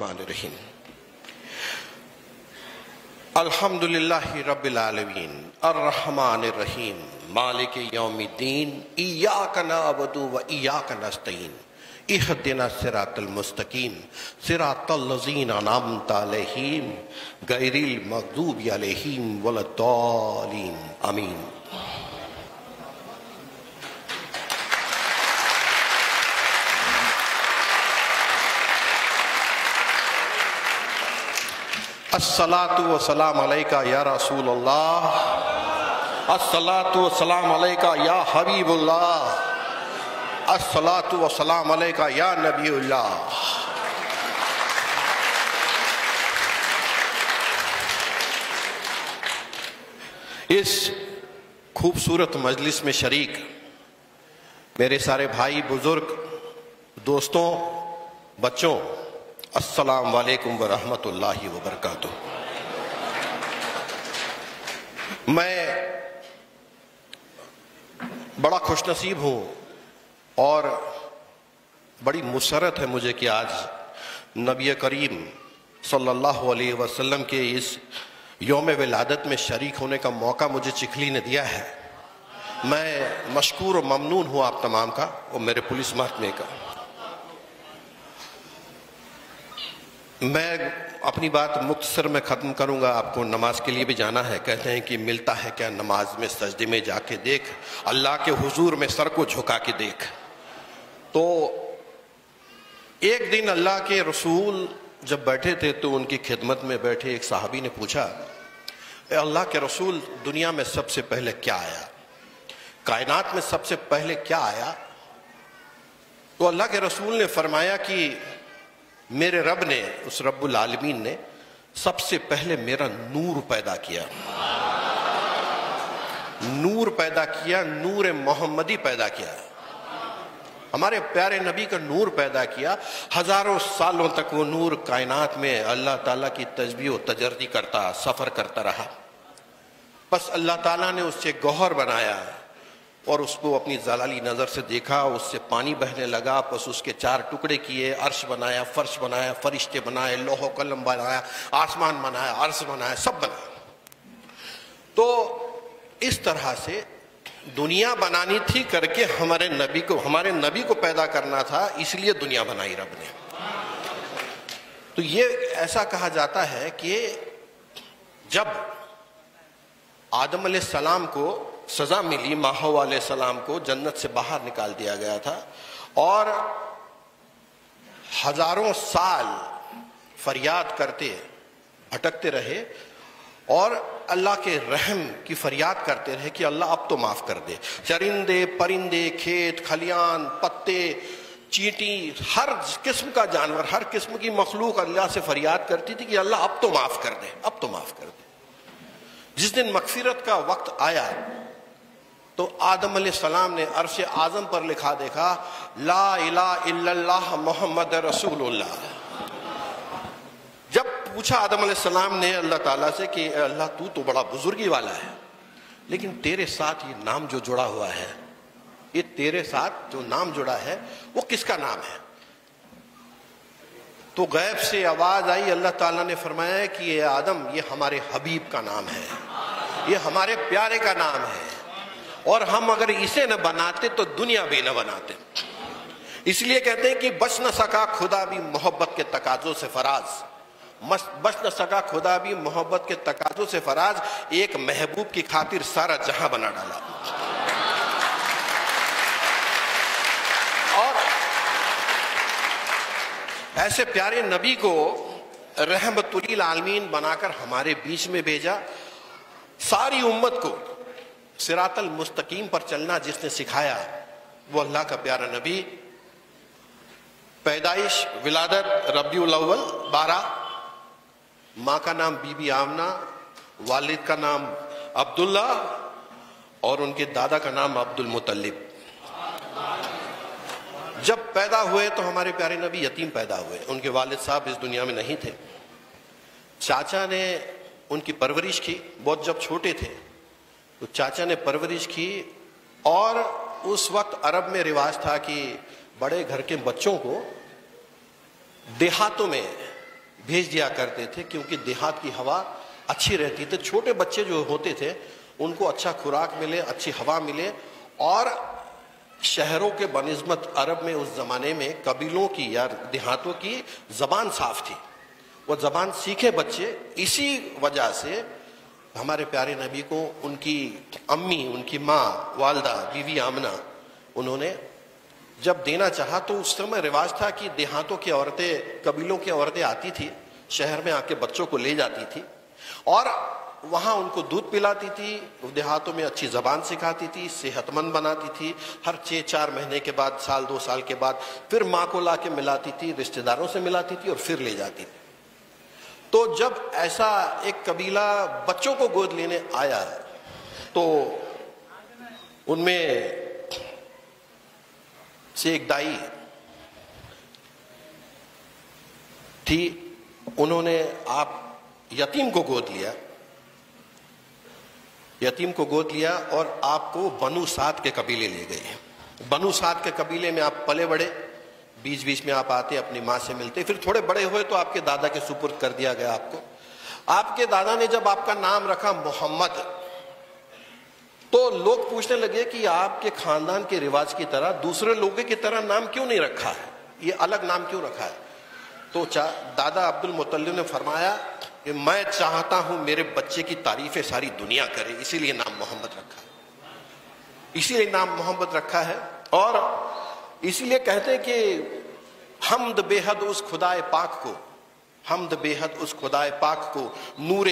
रहीम अल्हम्दुलिल्लाहि रब्बिल आलमीन अर्रहमानिर रहीम मालिक यौमिद्दीन इय्याका नअबुदु व इय्याका नस्तईन इहदिना सिरातल मुस्तकीम सिरातल लज़ीना अनअमता अलैहिम गैरिल मग़दूबि अलैहिम वलद्दालीन आमीन। अस्सलातु वस्सलाम अलैका या रसूल अल्लाह, अस्सलातु वस्सलाम अलैका या हबीबुल्लाह, अस्सलातु वस्सलाम अलैका या नबीउल्लाह। इस खूबसूरत मजलिस में शरीक मेरे सारे भाई बुजुर्ग दोस्तों बच्चों, अस्सलाम वालेकुम व रहमतुल्लाहि व बरकातुहू। मैं बड़ा खुशनसीब हूँ और बड़ी मुसरत है मुझे कि आज नबी करीम सल्लल्लाहु अलैहि वसल्लम के इस यौम विलादत में शरीक होने का मौका मुझे चिखली ने दिया है। मैं मशकूर और ममनून हूँ आप तमाम का और मेरे पुलिस महकमे का। मैं अपनी बात मुख्तसर में ख़त्म करूंगा, आपको नमाज के लिए भी जाना है। कहते हैं कि मिलता है क्या नमाज में, सजदे में जाके देख, अल्लाह के हुजूर में सर को झुका के देख। तो एक दिन अल्लाह के रसूल जब बैठे थे तो उनकी खिदमत में बैठे एक सहाबी ने पूछा, अल्लाह के रसूल दुनिया में सबसे पहले क्या आया, कायनात में सबसे पहले क्या आया? तो अल्लाह के रसूल ने फरमाया कि मेरे रब ने, उस रब्बुल आलमीन ने सबसे पहले मेरा नूर पैदा किया, नूर पैदा किया, नूर मोहम्मदी पैदा किया, हमारे प्यारे नबी का नूर पैदा किया। हजारों सालों तक वो नूर कायनात में अल्लाह ताला की तस्बीह व तजर्दी करता, सफर करता रहा। बस अल्लाह ताला ने उससे गौहर बनाया और उसको अपनी जलाली नज़र से देखा, उससे पानी बहने लगा, बस उसके चार टुकड़े किए, अर्श बनाया, फर्श बनाया, फरिश्ते बनाए, लोहो कलम बनाया, आसमान बनाया, अर्श बनाया, सब बनाया। तो इस तरह से दुनिया बनानी थी करके हमारे नबी को पैदा करना था, इसलिए दुनिया बनाई रब ने। तो ये ऐसा कहा जाता है कि जब आदम अलैहिस्सलाम को सजा मिली, माहौ अलैहिस्सलाम को जन्नत से बाहर निकाल दिया गया था और हजारों साल फरियाद करते भटकते रहे और अल्लाह के रहम की फरियाद करते रहे कि अल्लाह अब तो माफ कर दे। चरिंदे परिंदे, खेत खलियान, पत्ते, चींटी, हर किस्म का जानवर, हर किस्म की मखलूक अल्लाह से फरियाद करती थी कि अल्लाह अब तो माफ कर दे, अब तो माफ कर दे। जिस दिन मगफिरत का वक्त आया तो आदम अलैहिस्सलाम ने अर्श आज़म पर लिखा देखा, ला इलाहा इल्लल्लाह मुहम्मद रसूलुल्लाह। जब पूछा आदम अलैहिस्सलाम ने अल्लाह ताला से कि अल्लाह तू तो बड़ा बुजुर्गी वाला है, लेकिन तेरे साथ ये नाम जो जुड़ा हुआ है, ये तेरे साथ जो नाम जुड़ा है वो किसका नाम है? तो गैब से आवाज आई, अल्लाह ताला ने फरमाया कि ये आदम, ये हमारे हबीब का नाम है, ये हमारे प्यारे का नाम है, और हम अगर इसे न बनाते तो दुनिया भी न बनाते। इसलिए कहते हैं कि बच न सका खुदा भी मोहब्बत के तकाजों से फराज, बच न सका खुदा भी मोहब्बत के तकाजों से फराज, एक महबूब की खातिर सारा जहां बना डाला। और ऐसे प्यारे नबी को रहमतुल आलमीन बनाकर हमारे बीच में भेजा। सारी उम्मत को सिरातल मुस्तकीम पर चलना जिसने सिखाया वो अल्लाह का प्यारा नबी। पैदाइश विलादत रबीउल अव्वल 12, माँ का नाम बीबी आमना, वालिद का नाम अब्दुल्ला और उनके दादा का नाम अब्दुल मुत्तलिब। जब पैदा हुए तो हमारे प्यारे नबी यतीम पैदा हुए, उनके वालिद साहब इस दुनिया में नहीं थे। चाचा ने उनकी परवरिश की, बहुत जब छोटे थे तो चाचा ने परवरिश की। और उस वक्त अरब में रिवाज था कि बड़े घर के बच्चों को देहातों में بھیج دیا کرتے تھے، کیونکہ دیہات کی ہوا اچھی رہتی تھی، چھوٹے بچے جو ہوتے تھے ان کو اچھا خوراک ملے، اچھی ہوا ملے. اور شہروں کے بنسبت عرب میں اس زمانے میں قبیلوں کی یا دیہاتوں کی زبان صاف تھی، وہ زبان سیکھے بچے. اسی وجہ سے ہمارے پیارے نبی کو ان کی امی، ان کی ماں والدہ بیوی آمنہ، انہوں نے جب دینا چاہا تو اس سمے رواج تھا کہ دیہاتوں کی عورتیں، قبیلوں کی عورتیں آتی تھی، شہر میں آ کے بچوں کو لے جاتی تھی اور وہاں ان کو دودھ پلاتی تھی، دیہاتوں میں اچھی زبان سکھاتی تھی، صحت مند بناتی تھی. ہر 6-4 مہینے کے بعد، سال 2 سال کے بعد پھر ماں کو لا کے ملاتی تھی، رشتہ داروں سے ملاتی تھی اور پھر لے جاتی تھی. تو جب ایسا ایک قبیلہ بچوں کو گود لینے آیا تو ان میں سے ایک دائی تھی، انہوں نے آپ یتیم کو گود لیا، یتیم کو گود لیا اور آپ کو بنو سعد کے قبیلے لے گئے. بنو سعد کے قبیلے میں آپ پلے بڑے، بیچ بیچ میں آپ آتے، اپنی ماں سے ملتے، پھر تھوڑے بڑے ہوئے تو آپ کے دادا کے سپرد کر دیا گیا آپ کو. آپ کے دادا نے جب آپ کا نام رکھا محمد تو لوگ پوچھنے لگے کہ آپ کے خاندان کے رواج کی طرح دوسرے لوگوں کی طرح نام کیوں نہیں رکھا ہے، یہ الگ نام کیوں رکھا ہے. تو دادا عبد المطلب نے فرمایا کہ میں چاہتا ہوں میرے بچے کی تعریفیں ساری دنیا کرے، اسی لیے نام محمد رکھا ہے، اسی لیے نام محمد رکھا ہے. اور اسی لیے کہتے ہیں کہ حمد بے حد اس خدائے پاک کو، حمد بے حد اس خدائے پاک کو، نور